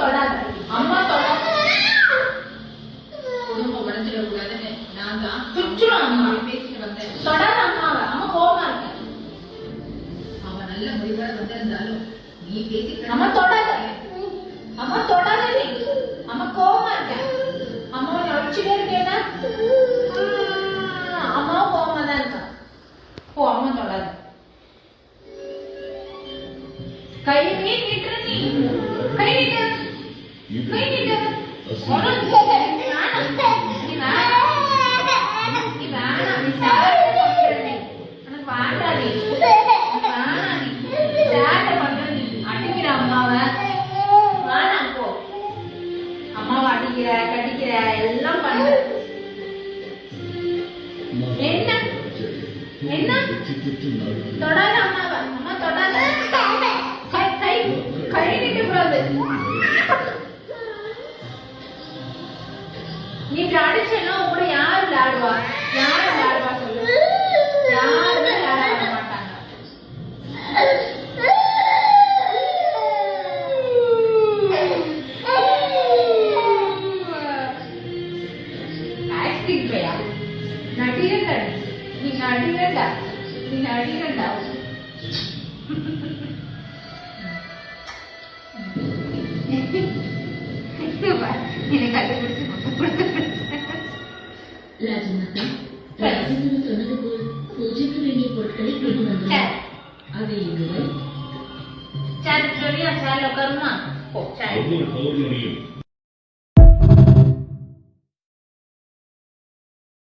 தொடாத, அம்மா தொடாத. குடும்பம் உடஞ்சிட கூடாதுன்னு நான் தான் சுற்றுலாம் அம்மா பேசிட்டு வந்தேன். தொடாத அம்மாவை, அம்மா கோவமா இருக்க. அவன் நல்ல முடிவோட வந்திருந்தாலும் நீ பேசி அம்மா தொடாத, அம்மா தொடாத, நீ அம்மா கோவமா இருக்க. அம்மாவை நடிச்சுட்டே இருக்கேன்னா அம்மாவும் கோவமா தான் இருக்கா. போ, அம்மா தொடாத. கையை நீட்டுற, நீ கை நீட்டு, கை நீட்டு. உனக்கு வேணாம், நீ வேணாம், நீ வேணாம், நீ சேட்டை பண்ற நீ. எனக்கு வேண்டாம் நீ, வேணாம் நீ சேட்டை பண்ற நீ. அடிக்கிற அம்மாவை, வேணாம் போ. அம்மாவை அடிக்கிற, கடிக்கிற, எல்லாம் பண்ற. என்ன என்ன தொடாத அம்மாவை, அம்மா தொடாத. கை கை கை நீட்ட கூடாது. நீ இப்படி அடிச்சேன்னா கூட யாரு விளையாடுவா? யாரு விளையாடுவா சொல்லு? யாருமே விளையாட மாட்டாங்க. ஆக்டிங் பையா, நடிகண்டா நீ, நடிகண்டா, நீ நடிகண்டா. எனக்கு கண்டுபிடிச்சு ராஜமாதா, ராஜமாதா சொன்னது போல் பூஜைக்கு வேண்டிய பொருட்களை கொண்டு வந்தோம். அதை இங்குவை. चार जोड़ियां चार लोग करूँ ना, चार। ஒவ்வொரு பௌர்ணமியும்